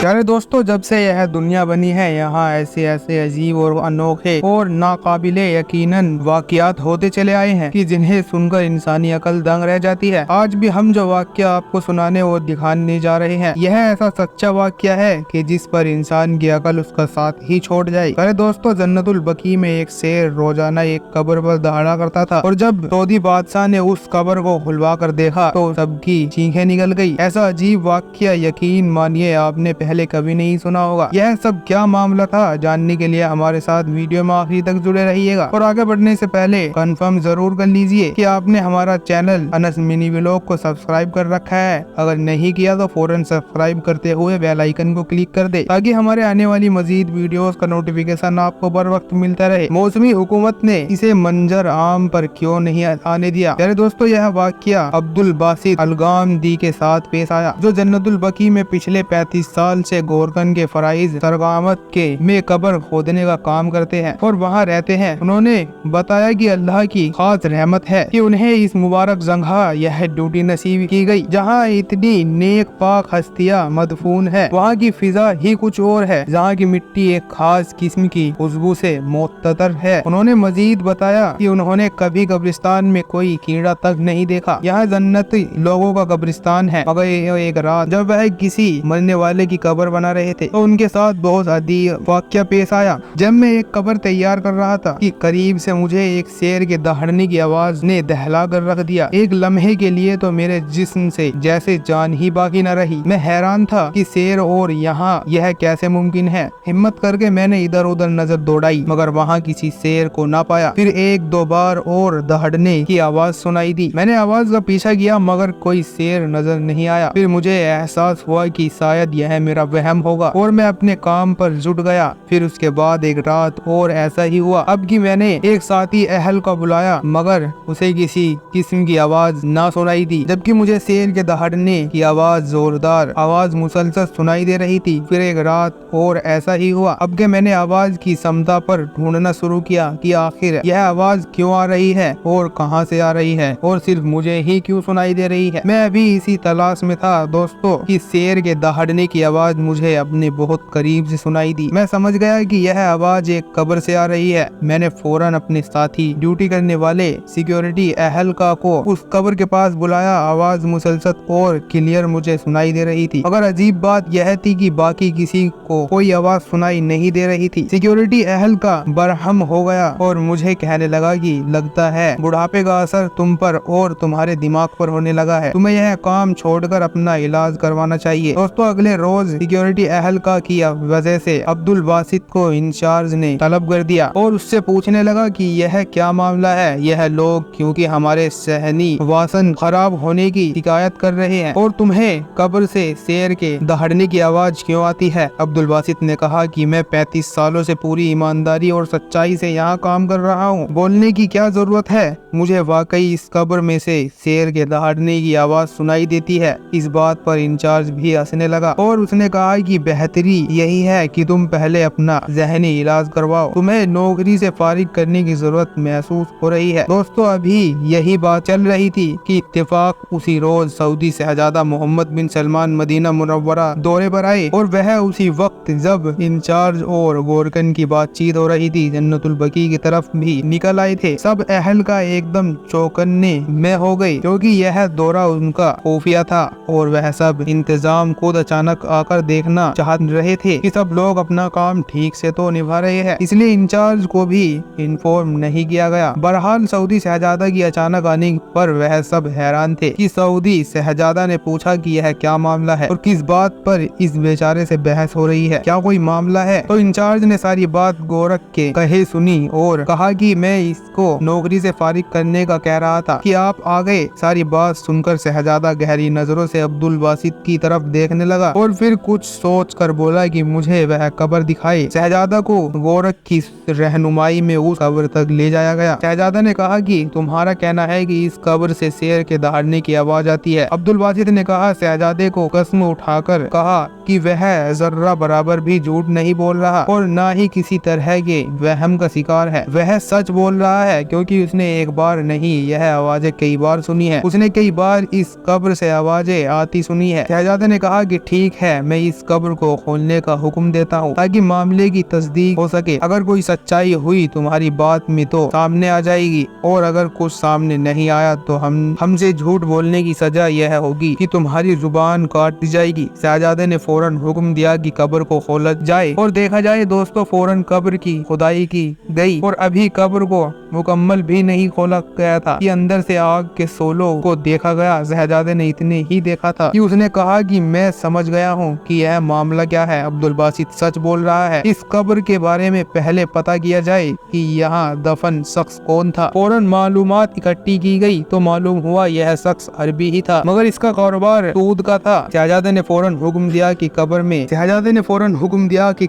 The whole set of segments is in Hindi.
प्यारे दोस्तों, जब से यह दुनिया बनी है यहाँ ऐसे ऐसे अजीब और अनोखे और नाकाबिले यकीनन वाकयात होते चले आए हैं कि जिन्हें सुनकर इंसानी अकल दंग रह जाती है। आज भी हम जो वाकया आपको सुनाने और दिखाने जा रहे हैं, यह ऐसा सच्चा वाकया है कि जिस पर इंसान की अकल उसका साथ ही छोड़ जाए। प्यारे दोस्तों, जन्नतुल बकी में एक शेर रोजाना एक कब्र पर दहाड़ा करता था और जब सऊदी बादशाह ने उस कब्र को खुलवा कर देखा तो सबकी चीखें निकल गई। ऐसा अजीब वाकया यकीन मानिए आपने पहले कभी नहीं सुना होगा। यह सब क्या मामला था, जानने के लिए हमारे साथ वीडियो में आखिरी तक जुड़े रहिएगा। और आगे बढ़ने से पहले कंफर्म जरूर कर लीजिए कि आपने हमारा चैनल अनस मिनी व्लॉग को सब्सक्राइब कर रखा है। अगर नहीं किया तो फौरन सब्सक्राइब करते हुए बेल आइकन को क्लिक कर दे ताकि हमारे आने वाली मजीद वीडियोस का नोटिफिकेशन आपको बर वक्त मिलता रहे। मौसमी हुकूमत ने इसे मंजर आम पर क्यों नहीं आने दिया। प्यारे दोस्तों, यह वाकया अब्दुल बासित अलगामदी के साथ पेश आया, जो जन्नतुल बकी में पिछले 35 साल से गोरकन के फराइज सरगामत के में कब्र खोदने का काम करते हैं और वहाँ रहते हैं। उन्होंने बताया कि अल्लाह की खास रहमत है कि उन्हें इस मुबारक जगह यह ड्यूटी नसीब की गई जहाँ इतनी नेक पाक हस्तियाँ मदफून है। वहाँ की फिजा ही कुछ और है, जहाँ की मिट्टी एक खास किस्म की खुशबू से मुअत्तर है। उन्होंने मजीद बताया कि उन्होंने कभी कब्रिस्तान में कोई कीड़ा तक नहीं देखा। यहाँ जन्नती लोगों का कब्रिस्तान है, मगर एक रात जब वह किसी मरने वाले की कब्र बना रहे थे तो उनके साथ बहुत अजीब वाकया पेश आया। जब मैं एक कब्र तैयार कर रहा था कि करीब से मुझे एक शेर के दहाड़ने की आवाज ने दहला कर रख दिया। एक लम्हे के लिए तो मेरे जिस्म से जैसे जान ही बाकी न रही। मैं हैरान था कि शेर और यहाँ यह कैसे मुमकिन है। हिम्मत करके मैंने इधर उधर नजर दौड़ाई मगर वहाँ किसी शेर को ना पाया। फिर एक दो बार और दहाड़ने की आवाज सुनाई दी। मैंने आवाज का पीछा किया मगर कोई शेर नजर नहीं आया। फिर मुझे एहसास हुआ कि शायद यह मेरा वहम होगा और मैं अपने काम पर जुट गया। फिर उसके बाद एक रात और ऐसा ही हुआ। अब की मैंने एक साथी अहल को बुलाया मगर उसे किसी किस्म की आवाज ना सुनाई दी, जबकि मुझे शेर के दहाड़ने की आवाज जोरदार आवाज मुसलसल सुनाई दे रही थी। फिर एक रात और ऐसा ही हुआ। अब के मैंने आवाज की समता पर ढूंढना शुरू किया कि आखिर यह आवाज क्यों आ रही है और कहां से आ रही है और सिर्फ मुझे ही क्यों सुनाई दे रही है। मैं अभी इसी तलाश में था दोस्तों कि शेर के दहाड़ने की आवाज मुझे अपने बहुत करीब से सुनाई दी। मैं समझ गया कि यह आवाज एक कब्र से आ रही है। मैंने फौरन अपने साथी ड्यूटी करने वाले सिक्योरिटी अहलका को उस कब्र के पास बुलाया। आवाज मुसलसल और क्लियर मुझे सुनाई दे रही थी, मगर अजीब बात यह थी कि बाकी किसी को कोई आवाज सुनाई नहीं दे रही थी। सिक्योरिटी अहलका बरहम हो गया और मुझे कहने लगा कि लगता है बुढ़ापे का असर तुम पर और तुम्हारे दिमाग पर होने लगा है। तुम्हें यह काम छोड़कर अपना इलाज करवाना चाहिए। दोस्तों, अगले रोज सिक्योरिटी अहलका की वजह से अब्दुल बासित को इंचार्ज ने तलब कर दिया और उससे पूछने लगा कि यह क्या मामला है। यह लोग क्योंकि हमारे सहनी वासन खराब होने की शिकायत कर रहे हैं और तुम्हें कब्र से शेर के दहाड़ने की आवाज क्यों आती है। अब्दुल बासित ने कहा कि मैं 35 सालों से पूरी ईमानदारी और सच्चाई से यहाँ काम कर रहा हूँ। बोलने की क्या जरूरत है, मुझे वाकई इस कब्र में से शेर के दहाड़ने की आवाज सुनाई देती है। इस बात पर इंचार्ज भी हंसने लगा और उसने कहा कि बेहतरी यही है कि तुम पहले अपना जहनी इलाज करवाओ। तुम्हें नौकरी से फारिग करने की जरूरत महसूस हो रही है। दोस्तों, अभी यही बात चल रही थी कि इत्तेफाक उसी रोज सऊदी शहजादा मोहम्मद बिन सलमान मदीना मुनव्वरा दौरे पर आए और वह उसी वक्त जब इंचार्ज और गोरकन की बातचीत हो रही थी जन्नतुल बकी की तरफ भी निकल आए थे। सब अहल का एकदम चौकन्ने में हो गए क्योंकि यह दौरा उनका खुफिया था और वह सब इंतजाम खुद अचानक आकर देखना चाह रहे थे कि सब लोग अपना काम ठीक से तो निभा रहे हैं, इसलिए इंचार्ज को भी इन्फॉर्म नहीं किया गया। बहरहाल सऊदी शहजादा की अचानक आने पर वह सब हैरान थे कि सऊदी शहजादा ने पूछा कि यह क्या मामला है और किस बात पर इस बेचारे से बहस हो रही है, क्या कोई मामला है। तो इंचार्ज ने सारी बात गोरख के कहे सुनी और कहा कि मैं इसको नौकरी से फारिग करने का कह रहा था कि आप आ गए। सारी बात सुनकर शहजादा गहरी नजरों से अब्दुल बासित की तरफ देखने लगा और फिर कुछ सोच कर बोला कि मुझे वह कब्र दिखाए। शहजादा को गोरख की रहनुमाई में उस कब्र तक ले जाया गया। शहजादा ने कहा कि तुम्हारा कहना है कि इस कब्र से शेर के दहाड़ने की आवाज आती है। अब्दुल बासित ने कहा, शहजादे को कसम उठाकर कहा कि वह जर्रा बराबर भी झूठ नहीं बोल रहा और न ही किसी तरह के वहम का शिकार है। वह सच बोल रहा है क्योंकि उसने एक बार नहीं यह आवाजें कई बार सुनी है। उसने कई बार इस कब्र से आवाजें आती सुनी है। शहजादे ने कहा कि ठीक है, मैं इस कब्र को खोलने का हुक्म देता हूँ ताकि मामले की तस्दीक हो सके। अगर कोई सच्चाई हुई तुम्हारी बात में तो सामने आ जाएगी, और अगर कुछ सामने नहीं आया तो हमसे झूठ बोलने की सजा यह होगी कि तुम्हारी जुबान काट दी जाएगी। शहजादे ने फौरन हुक्म दिया कि कब्र को खोला जाए, और देखा जाए दोस्तों फौरन कब्र की खुदाई की गई, और अभी कब्र को मुकम्मल भी नहीं खोला गया था कि अंदर से आग के सोलों को देखा गया। शहजादे ने इतने ही देखा था कि उसने कहा कि मैं समझ गया हूँ कि यह मामला क्या है। अब्दुल बासित सच बोल रहा है। इस कब्र के बारे में पहले पता किया जाए कि यहाँ दफन शख्स कौन था। फौरन मालूमात इकट्ठी की गई तो मालूम हुआ यह शख्स अरबी ही था, मगर इसका कारोबार सूद का था। शहजादे ने फौरन हुक्म दिया कि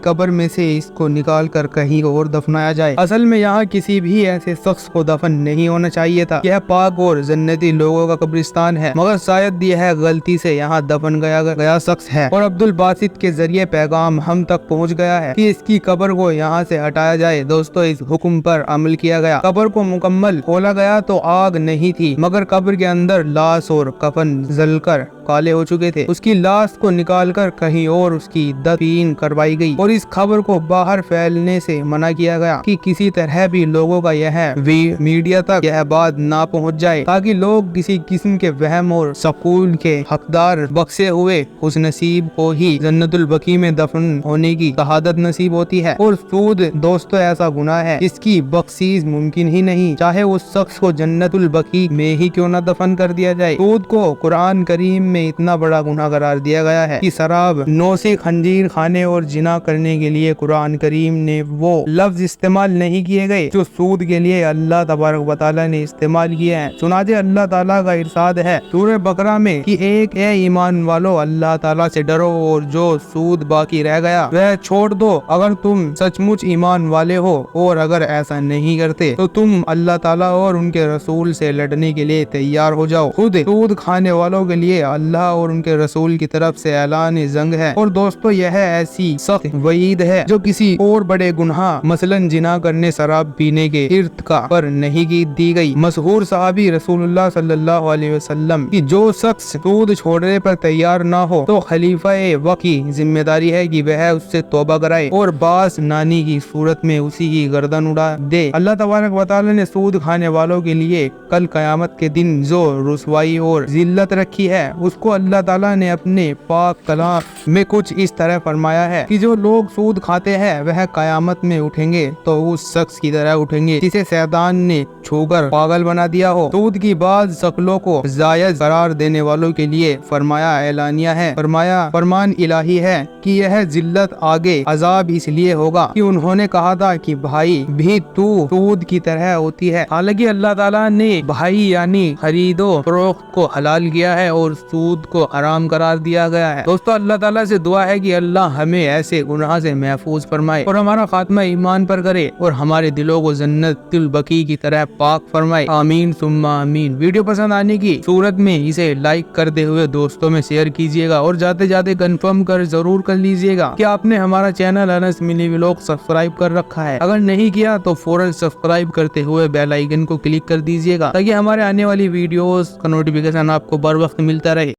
कब्र में से इसको निकाल कर कहीं और दफनाया जाए। असल में यहाँ किसी भी ऐसे शख्स को दफन नहीं होना चाहिए था। यह पाक और जन्नती लोगों का कब्रिस्तान है, मगर शायद यह गलती से यहाँ दफन गया शख्स है, और अब्दुल बासित के जरिए पैगाम हम तक पहुँच गया है कि इसकी कब्र को यहाँ से हटाया जाए। दोस्तों इस हुक्म पर अमल किया गया। कब्र को मुकम्मल खोला गया तो आग नहीं थी, मगर कब्र के अंदर लाश और कफन जलकर काले हो चुके थे। उसकी लाश को निकालकर कहीं और उसकी दफन करवाई गई, और इस खबर को बाहर फैलने से मना किया गया कि किसी तरह भी लोगों का यह मीडिया तक यह बात ना पहुंच जाए, ताकि लोग किसी किस्म के वहम और सकून के हकदार बख्शे हुए खुश नसीब को ही जन्नतुल बकी में दफन होने की शहादत नसीब होती है। और सूद दोस्तों ऐसा गुनाह है इसकी बख्शीश मुमकिन ही नहीं, चाहे उस शख्स को जन्नतुल बकी में ही क्यों न दफन कर दिया जाए। सूद को कुरान करीम में इतना बड़ा गुनाह करार दिया गया है कि शराब नौसे खंजीर खाने और जिना करने के लिए कुरान करीम ने वो लफ्ज इस्तेमाल नहीं किए गए जो सूद के लिए अल्लाह तबारक व तआला ने इस्तेमाल किए हैं। सुनाजे अल्लाह ताला का इरशाद है सूरह बकरा में कि एक ए ईमान वालों अल्लाह ताला से डरो और जो सूद बाकी रह गया वह छोड़ दो, अगर तुम सचमुच ईमान वाले हो, और अगर ऐसा नहीं करते तो तुम अल्लाह ताला और उनके रसूल से लड़ने के लिए तैयार हो जाओ। खुद सूद खाने वालों के लिए अल्लाह और उनके रसूल की तरफ से ऐलान जंग है। और दोस्तों यह ऐसी सख्त वईद है जो किसी और बड़े गुनाह मसलन जिना करने, शराब पीने के इर्तिका पर नहीं की दी गई। मशहूर सहाबी रसूलुल्लाह सल्लल्लाहु अलैहि वसल्लम की जो शख्स सूद छोड़ने पर तैयार ना हो तो खलीफा वक्त की जिम्मेदारी है कि वह उससे तौबा कराए और बास नानी की सूरत में उसी की गर्दन उड़ा दे। अल्लाह तबारक व तआला ने सूद खाने वालों के लिए कल कयामत के दिन जो रुसवाई और जिल्लत रखी है उसको अल्लाह ताला ने अपने पाक कलाम में कुछ इस तरह फरमाया है कि जो लोग सूद खाते हैं वह कयामत में उठेंगे तो उस शख्स की तरह उठेंगे जिसे शैतान ने छूकर पागल बना दिया हो। सूद की बात शक्लों को जायज करार देने वालों के लिए फरमाया एलानिया है, फरमान इलाही है कि यह जिल्लत आगे अजाब इसलिए होगा कि उन्होंने कहा था कि भाई भी तू सूद की तरह होती है। हालांकि अल्लाह ताला ने भाई यानी खरीदो फरोख्त को हलाल किया है और सूद को हराम करार दिया गया है। दोस्तों अल्लाह ताला से दुआ है कि अल्लाह हमें ऐसे गुनाह से महफूज फरमाए और हमारा खात्मा ईमान पर करे और हमारे दिलों को जन्नतुल बकी की तरह पाक फरमाए। आमीन सुम्मा आमीन। वीडियो पसंद आने की सूरत में इसे लाइक करते हुए दोस्तों में शेयर कीजिएगा और जाते जाते कंफर्म कर जरूर कर लीजिएगा कि आपने हमारा channel Anas mini vlog subscribe कर रखा है। अगर नहीं किया तो फौरन सब्सक्राइब करते हुए बेल आइकन को क्लिक कर दीजिएगा ताकि हमारे आने वाली वीडियोस का नोटिफिकेशन आपको बर वक्त मिलता रहे।